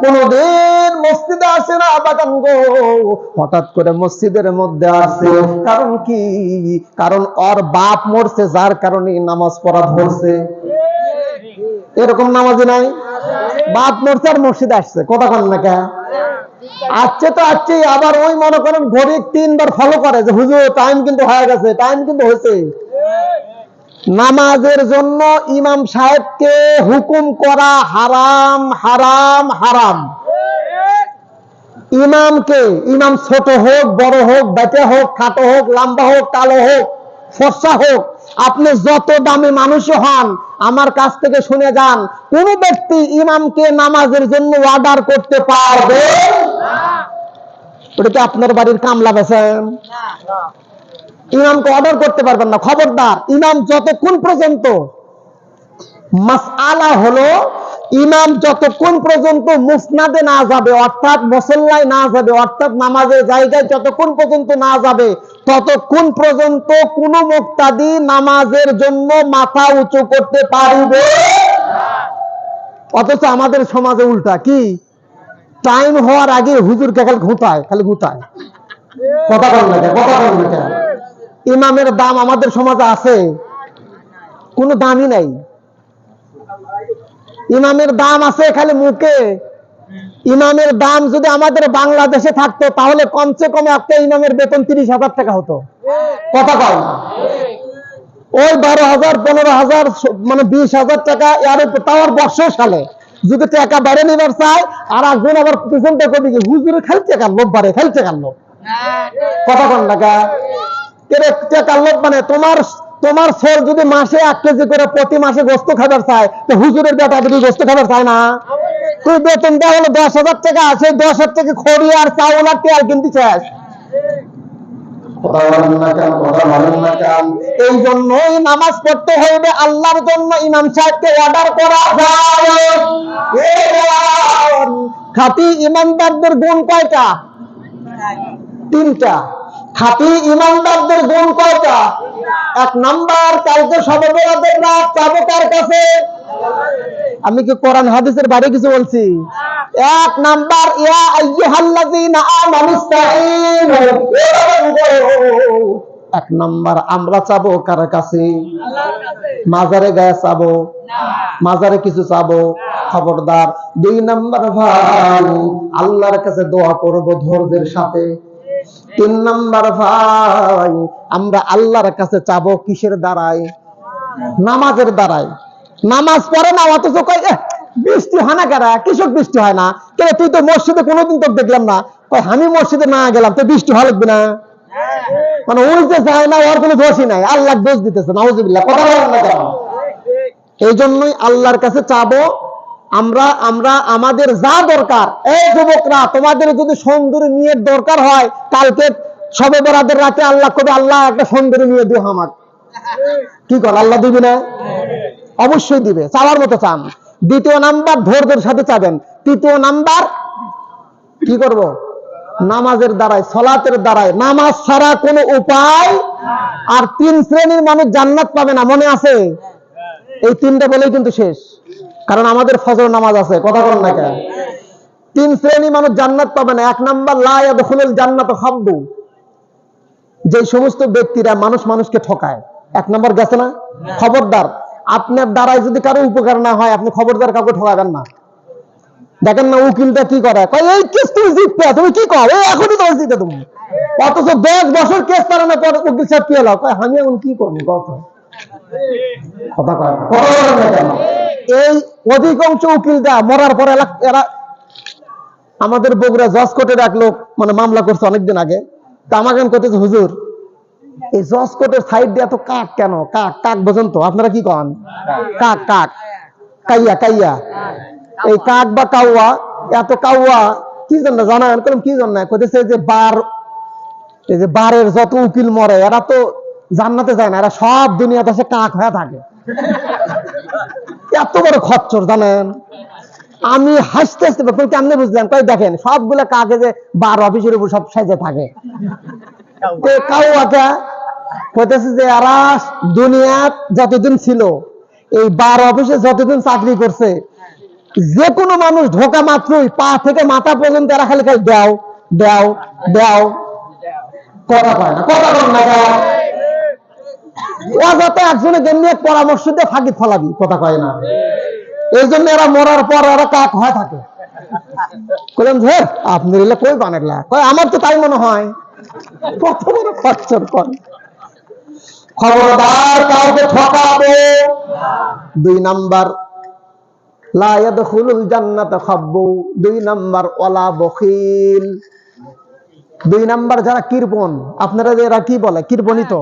কোনদিন মসজিদে আসে না বাগান গো, হঠাৎ করে মসজিদের মধ্যে আসে। কারণ কি? কারণ ওর বাপ মরছে, যার কারণে নামাজ পড়া ধরছে। এরকম নামাজি নাই? বাপ মরছে আর মসজিদে আসছে, কথা কন না কে? আসছে তো আসছেই, আবার ওই মনে করেন ঘড়ি 3 বার ফলো করে যে হুজুর টাইম কিন্তু হয়ে গেছে, টাইম কিন্তু হয়েছে। নামাজের জন্য ইমাম সাহেবকে হুকুম করা হারাম, হারাম, হারাম। ইমামকে, ইমাম ছোট হোক, বড় হোক, বেটে হোক, খাটো হোক, লম্বা হোক, কালো হোক, ফর্সা হোক, আপনি যত দামি মানুষই হন, আমার কাছ থেকে শুনে যান, কোন ব্যক্তি ইমামকে নামাজের জন্য অর্ডার করতে পারবে না। ওটা কি আপনার বাড়ির কামলা বেছেন? ইমামকে অর্ডার করতে পারবেন না। খবরদার, ইমাম যতক্ষণ পর্যন্ত, মাসআলা হলো ইমাম যতক্ষণ পর্যন্ত মুসনাদে না যাবে, অর্থাৎ মুসল্লায় না যাবে, অর্থাৎ নামাজের জায়গায় যতক্ষণ পর্যন্ত না যাবে, ততক্ষণ পর্যন্ত কোন মুক্তাদি নামাজের জন্য মাথা উঁচু করতে পারবে না। অথচ আমাদের সমাজে উল্টা, কি? টাইম হওয়ার আগে হুজুরকে খালি ঘুঁতায়, খালি ঘুঁতায়। কথা বল না, কথা বল না। ইমামের দাম আমাদের সমাজে আছে? কোনো দামই নাই। ইমামের দাম আছে খালি মুখে। ইমামের দাম যদি আমাদের বাংলাদেশে থাকতো, তাহলে কমসে কম একটা ইমামের বেতন 30,000 টাকা হতো। কথা কয় না? ওই 12,000, 15,000, মানে 20,000 টাকা, এর উপর তাও বর্ষ সালে যদি টাকা বাড়ে নিবার চায়, আর একজন আবার পিছনটা করবে কি, হুজুরের খালি টাকার লোভ বাড়ে, খালি টাকার লোভ। কথা কন না কা? টাকার লোভ মানে তোমার ছেলে যদি মাসে 1 কেজি করে প্রতি মাসে গোস্ত খাবার চায়, তো হুজুরের বেটা যদি গোস্ত খাবার চায় না? তুই বেতন দেওয়া হলো 10,000 টাকা, সেই 10,000 টাকা খড়ি আর চাউল আর তেল কিনতে চাস। এই জন্যই নামাজ পড়তে হইবে আল্লাহর জন্য। ইমাম সাহেবকে অর্ডার করা যায়। খাঁটি ইমানদারদের গুণ কয়টা? 3টা। খাঁটি ইমানদারদের গুণ কয়টা? 1 নাম্বার, কালকে সবে বরাতের রাত যাবো কার কাছে? আমি কি কোরআন হাদিসের বাইরে কিছু বলছি? 1 নাম্বার, ইয়া আইয়ুহাল্লাযীনা আমানুস্তাঈনু। 1 নাম্বার, আমরা চাবো কার কাছে? মাজারে গায়ে চাবো? মাজারে কিছু চাবো? খবরদার। 2 নাম্বার, ভাই আল্লাহর কাছে দোয়া করব ধৈর্যের সাথে। 3 নাম্বার, ভাই আমরা আল্লাহর কাছে চাবো কিসের দ্বারাই? নামাজের দ্বারাই। নামাজ পড়ে না, অথচ কয় বৃষ্টি হয় না কেন? কৃষক বৃষ্টি হয় না কেন? তুই তো মসজিদে কোনোদিন তো দেখলাম না। আমি মসজিদে না গেলাম তো বৃষ্টি হওয়া লাগবে না? মানে ওই যে যায় না, ওর কোনো দোষই নাই, আল্লাহ দোষ দিতেছে। নাউজুবিল্লাহ। কথা বলেন না কেন? এই জন্যই আল্লাহর কাছে চাবো আমরা আমাদের যা দরকার। এই যুবকরা, তোমাদের যদি সুন্দরী মেয়ের দরকার হয়, কালকে সবে বরাতের রাতে আল্লাহ কবে, আল্লাহ একটা সুন্দরী মেয়ে দিও আমার। কি কর, আল্লাহ দিবি না? অবশ্যই দিবে, চাওয়ার মতো চান। 2 নাম্বার, ধৈর্যের সাথে চাবেন। 3 নাম্বার, কি করব? নামাজের দ্বারাই, সালাতের দ্বারাই। নামাজ ছাড়া কোনো উপায়। আর 3 শ্রেণীর মানুষ জান্নাত পাবে না, মনে আছে? এই 3টা বলেই কিন্তু শেষ, কারণ আমাদের ফজর নামাজ আছে। কথা বলেন না কেন? 3 শ্রেণী মানুষ জান্নাত পাবে না। 1 নাম্বার, লা ইয়াদখুলুল জান্নাত খাব্বু। যে সমস্ত ব্যক্তিরা মানুষকে ঠকায়। 1 নাম্বার গেছে না? খবরদার, আপনার দ্বারাই যদি কারো উপকার না হয়, আপনি খবরদার কাউকে ঠকাবেন না। দেখেন না উকিলটা কি করে, এই কেস তুমি জিতবে, তুমি কি কর, এখনই তো জিতে তুমি। অথচ 10 বছর কেস চালানোর পর উকিল সাহেব কি হলো, আমি এখন কি করবো? কথা কয় না। এই অধিকাংশ উকিলটা মরার পর এরা আমাদের বগুড়া জজ কোর্টে রাখলো, মানে মামলা করছে অনেকদিন আগে। তা আমাকে করতেছে, হুজুর এই জজ কোর্টের সাইড দিয়ে এত কাক কেন? কাক বোঝেন তো আপনারা? কি কন? কাক কাইয়া। এই কাক বা কাউয়া, এত কাউয়া কি জন্য জানান? কি জন্য কইতেছে যে এই যে বারের যত উকিল মরে, এরা তো জান্নাতে যায় না, এরা সব দুনিয়াতে সে কাক হয়ে থাকে। এত বড় খচ্চর জানেন। আমি হাসতে কেমনে বুঝলাম? দেখেন সবগুলা কাকে যে বার অফিসের উপর সব সাজে থাকে। কাউয়াটা কইতেছে যে এরা দুনিয়া যতদিন ছিল, এই বার অফিসে যতদিন চাকরি করছে, যে কোনো মানুষ ঢোকা মাত্রই পা থেকে মাথা পর্যন্ত এরা খালি খালি দাও দাও দাও, কথা কয় না, কথা কয় না। অযথা একজনে যেমনি এক পরামর্শ দিয়ে ফাঁকি ফলাবি, কথা কয় না। এই জন্য এরা মরার পর এরা কাক হয়ে থাকে। বললাম যে আপনি এলে কই বানালা, কয় আমার তো তাই মনে হয়। কত বড় খচ্চর করে। খবরদার কাউকে ঠকাবো। 2 নাম্বার লা ইয়াদখুলুল জান্নাতা খাব্বু। 2 নাম্বার ওয়ালা বখিল। 2 নাম্বার যারা কৃপণ, আপনারা এরা কি বলে, কৃপণই তো।